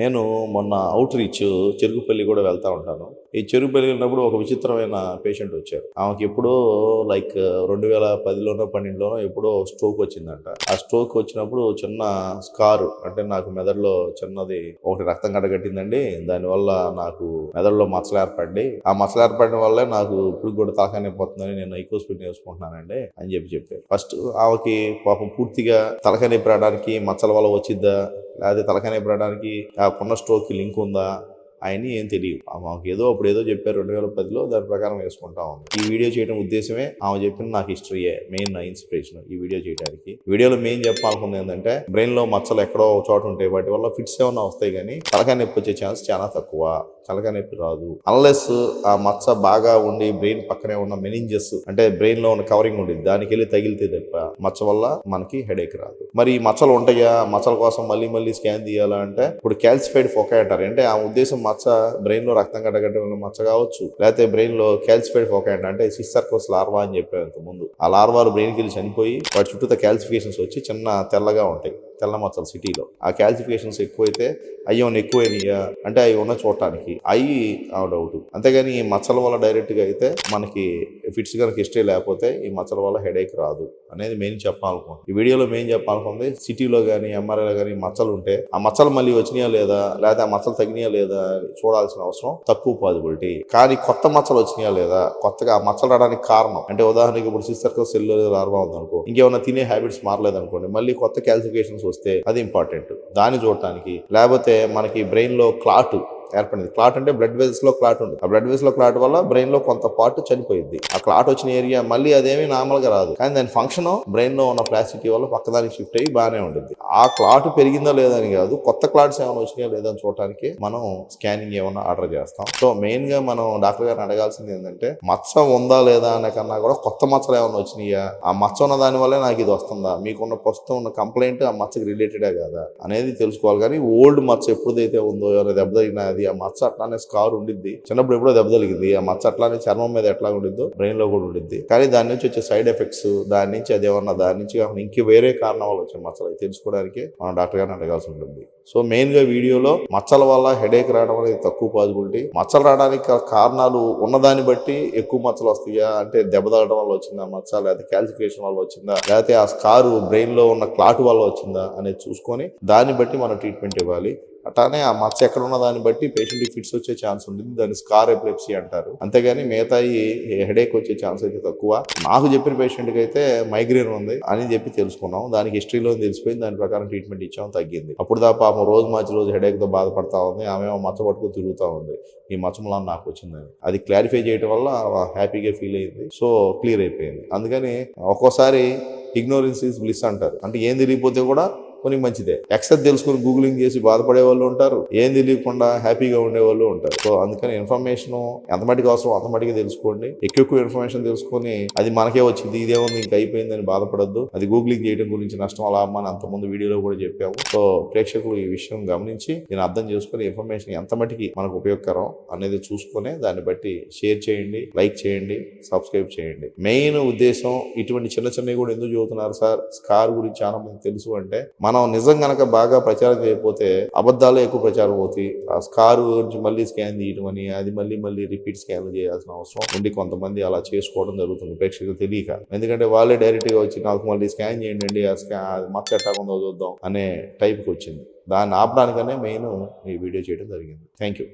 నేను మొన్న out reach Cherukupalli కూడా వెళ్తా ఉంటాను. ఈ చెరుకుపల్లి వెళ్ళినప్పుడు ఒక విచిత్రమైన పేషెంట్ వచ్చారు. ఆమెకి ఎప్పుడో లైక్ 2010లోనో 12లోనో ఎప్పుడో స్ట్రోక్ వచ్చిందంట. ఆ స్ట్రోక్ వచ్చినప్పుడు చిన్న స్కార్ అంటే నాకు మెదడులో చిన్నది ఒకటి రక్తం గడ్డగట్టిందండి. దానివల్ల నాకు మెదడులో మచ్చలు ఏర్పడి ఆ మచ్చలు ఏర్పడడం వల్లే నాకు ఇప్పుడు కూడా తలకాయ నొప్పి వస్తుందని నేను ఐకోస్పిన్ వేసుకుంటున్నానండి అని చెప్పారు. ఫస్ట్ ఆమెకి పాపం పూర్తిగా తలకాయ నొప్పి రావడానికి మచ్చల వల్ల వచ్చిద్దా లేకపోతే తలకాయ నొప్పి రావడానికి ఆకున్న స్ట్రోక్కి లింక్ ఉందా ఆయన్ని ఏం తెలియదు. మాకు ఏదో అప్పుడు ఏదో చెప్పారు 2010లో, దాని ప్రకారం వేసుకుంటా ఉంది. ఈ వీడియో చేయడం ఉద్దేశమే ఆమె చెప్పిన నాకు హిస్టరీయే మెయిన్ నా ఇన్స్పిరేషన్ ఈ వీడియో చేయడానికి. వీడియోలో మెయిన్ చెప్పాలనుకుంది ఏంటంటే బ్రెయిన్ లో మచ్చలు ఎక్కడో చోట ఉంటాయి, వాటి వల్ల ఫిట్స్ ఏమన్నా వస్తాయి కానీ తలకాయ నొప్పి వచ్చే ఛాన్స్ చాలా తక్కువ. తలకాయ నొప్పి రాదు అన్లెస్ ఆ మచ్చ బాగా ఉండి బ్రెయిన్ పక్కనే ఉన్న మెనింజెస్ అంటే బ్రెయిన్ లో ఉన్న కవరింగ్ ఉండేది దానికి వెళ్ళి తగిలితే తప్ప మచ్చ వల్ల మనకి హెడేక్ రాదు. మరి ఈ మచ్చలు ఉంటాయా, మచ్చల కోసం మళ్ళీ మళ్ళీ స్కాన్ తీయాలా అంటే ఇప్పుడు క్యాల్సిఫైడ్ ఫోకా అంటారు. అంటే ఆ ఉద్దేశం మచ్చ బ్రెయిన్ లో రక్తం గడ్డగట్టడం వల్ల మచ్చ కావచ్చు, లేకపోతే బ్రెయిన్ లో క్యాల్సిఫైడ్ ఫోకా అంటే సిస్ సర్కోస్ లార్వా అని చెప్పారు ఇంత ముందు. ఆ లార్వాలు బ్రెయిన్కి వెళ్ళి చనిపోయి వాటి చుట్టూ క్యాల్సిఫికేషన్స్ వచ్చి చిన్న తెల్లగా ఉంటాయి, తెల్ల మచ్చలు సిటీలో. ఆ క్యాల్సిఫికేషన్స్ ఎక్కువైతే అయ్యి ఎక్కువైనాయా అంటే అవి ఉన్న చూడటానికి అవి డౌట్. అంతేగాని ఈ మచ్చల వల్ల డైరెక్ట్గా అయితే మనకి ఫిట్స్ కనుక హిస్టరీ లేకపోతే ఈ మచ్చల వల్ల హెడేక్ రాదు అనేది మెయిన్ చెప్పాలనుకుంటుంది. ఈ వీడియోలో మెయిన్ చెప్పాలనుకుంది సిటీలో కానీ ఎంఆర్ఐలో కానీ మచ్చలు ఉంటే ఆ మచ్చలు మళ్ళీ వచ్చినాయా లేదా, లేకపోతే ఆ మచ్చలు తగ్గినాయా లేదా చూడాల్సిన అవసరం తక్కువ పాజిబిలిటీ. కానీ కొత్త మచ్చలు వచ్చినాయా లేదా, కొత్తగా ఆ మచ్చలు రావడానికి కారణం అంటే ఉదాహరణకి ఇప్పుడు సిస్టర్తో సెల్ లార్వా ఉందనుకో, ఇంకేమన్నా తినే హ్యాబిట్స్ మారలేదనుకోండి, మళ్ళీ కొత్త క్యాల్సిఫికేషన్స్ వస్తే అది ఇంపార్టెంట్ దాన్ని చూడటానికి. లేకపోతే మనకి బ్రెయిన్ లో క్లాట్ ఏర్పడింది. క్లాట్ అంటే బ్లడ్ వెజల్స్ లో క్లాట్ ఉంది. ఆ బ్లడ్ వెజల్స్ లో క్లాట్ వల్ల బ్రెయిన్ లో కొంత పార్ట్ చనిపోయింది. ఆ క్లాట్ వచ్చిన ఏరియా మళ్ళీ అదేమీ నార్మల్ గా రాదు, కానీ దాని ఫంక్షన్ బ్రెయిన్ లో ఉన్న ప్లాస్టిసిటీ వల్ల పక్కదానికి షిఫ్ట్ అయ్యి బాగానే ఉంటుంది. ఆ క్లాట్ పెరిగిందా లేదా అని కాదు, కొత్త క్లాట్స్ ఏమైనా వచ్చినాయా లేదా అని చూడటానికి మనం స్కానింగ్ ఏమైనా ఆర్డర్ చేస్తాం. సో మెయిన్ గా మనం డాక్టర్ గారిని అడగాల్సింది ఏంటంటే మచ్చ ఉందా లేదా అనే కన్నా కూడా కొత్త మచ్చలు ఏమైనా వచ్చినాయా, ఆ మచ్చ ఉన్న దాని వల్లే నాకు ఇది వస్తుందా, మీకున్న ప్రస్తుతం ఉన్న కంప్లైంట్ ఆ మచ్చకి రిలేటెడే కదా అనేది తెలుసుకోవాలి. కానీ ఓల్డ్ మచ్చ ఎప్పుడైతే ఉందో ఎవరైనా దెబ్బ తగిలినా ఆ మచ్చ అట్లానే స్కార్ ఉండిద్ది. చిన్నప్పుడు ఎప్పుడో దెబ్బ తగిలింది, ఆ మచ్చ అట్లానే చర్మం మీద ఎట్లా ఉండిద్దో బ్రెయిన్ లో కూడా ఉండిద్ది. కానీ దాని నుంచి వచ్చే సైడ్ ఎఫెక్ట్స్, దాని నుంచి అదేమన్నా దాని నుంచి కాకుండా ఇంక వేరే కారణం వల్ల వచ్చే మచ్చలు అవి తెలుసుకోవడానికి మనం డాక్టర్ గారిని అడగాల్సి ఉంటుంది. సో మెయిన్ గా వీడియోలో మచ్చల వల్ల హెడేక్ రావడం అనేది తక్కువ పాజిబిలిటీ. మచ్చలు రావడానికి కారణాలు ఉన్నదాన్ని బట్టి ఎక్కువ మచ్చలు వస్తాయా అంటే దెబ్బ తగలడం వల్ల వచ్చిందా మచ్చ, లేకపోతే క్యాల్సిఫికేషన్ వల్ల వచ్చిందా, లేకపోతే ఆ స్కారు బ్రెయిన్ లో ఉన్న క్లాట్ వల్ల వచ్చిందా అనేది చూసుకొని దాన్ని బట్టి మనం ట్రీట్మెంట్ ఇవ్వాలి. అట్లానే ఆ మచ్చ ఎక్కడ ఉన్న దాన్ని బట్టి పేషెంట్కి ఫిట్స్ వచ్చే ఛాన్స్ ఉంటుంది, దాన్ని స్కార్ ఎపిలెప్సీ అంటారు. అంతేగాని మిగతాయి హెడేక్ వచ్చే ఛాన్స్ అయితే తక్కువ. నాకు చెప్పిన పేషెంట్కి అయితే మైగ్రేన్ ఉంది అని చెప్పి తెలుసుకున్నాం, దానికి హిస్టరీలో తెలిసిపోయింది, దాని ప్రకారం ట్రీట్మెంట్ ఇచ్చాం, తగ్గింది. అప్పుడు దా పాపం రోజు మార్చి రోజు హెడేక్తో బాధపడతా ఉంది, ఆమె మచ్చ పట్టుకుని తిరుగుతూ ఉంది, ఈ మచ్చములా నాకు వచ్చిందని. అది క్లారిఫై చేయడం వల్ల హ్యాపీగా ఫీల్ అయింది. సో క్లియర్ అయిపోయింది. అందుకని ఒక్కోసారి ఇగ్నోరెన్స్ ఈజ్ బ్లిస్ అంటారు. అంటే ఏం తెలియకపోతే కూడా కొన్ని మంచిదే. ఎక్సెస్ తెలుసుకుని గూగులింగ్ చేసి బాధపడే వాళ్ళు ఉంటారు, ఏం తెలియకుండా హ్యాపీగా ఉండే వాళ్ళు ఉంటారు. సో అందుకని ఇన్ఫర్మేషన్ ఎంత మటుకు అవసరం అంత మటుకు తెలుసుకోండి. ఎక్కువ ఇన్ఫర్మేషన్ తెలుసుకొని అది మనకే వచ్చింది ఇదేముంది ఇంకా అయిపోయిందని బాధపడద్దు. అది గూగులింగ్ చేయడం గురించి నష్టం లాభం అని అంతకుముందు వీడియోలో కూడా చెప్పాము. సో ప్రేక్షకులు ఈ విషయం గమనించి నేను అర్థం చేసుకుని ఇన్ఫర్మేషన్ ఎంత మటుకి మనకు ఉపయోగకరం అనేది చూసుకునే దాన్ని బట్టి షేర్ చేయండి, లైక్ చేయండి, సబ్స్క్రైబ్ చేయండి. మెయిన్ ఉద్దేశం ఇటువంటి చిన్న చిన్నవి కూడా ఎందుకు చదువుతున్నారు సార్, స్కార్ గురించి చాలా మంది తెలుసు అంటే మనం నిజం గనక బాగా ప్రచారం చేయకపోతే అబద్ధాలే ఎక్కువ ప్రచారం అవుతాయి. ఆ స్కార్ గురించి మళ్ళీ స్కాన్ తీయటం అని అది మళ్ళీ మళ్ళీ రిపీట్ స్కాన్లు చేయాల్సిన అవసరం ఉండి కొంతమంది అలా చేసుకోవడం జరుగుతుంది ప్రేక్షకులు తెలియక. ఎందుకంటే వాళ్ళే డైరెక్ట్గా వచ్చి నాకు మళ్ళీ స్కాన్ చేయండి ఆ మచ్చ ఎట్టా ఉందో చూద్దాం అనే టైప్కి వచ్చింది. దాన్ని ఆపడానికనే మెయిన్ ఈ వీడియో చేయడం జరిగింది. Thank you.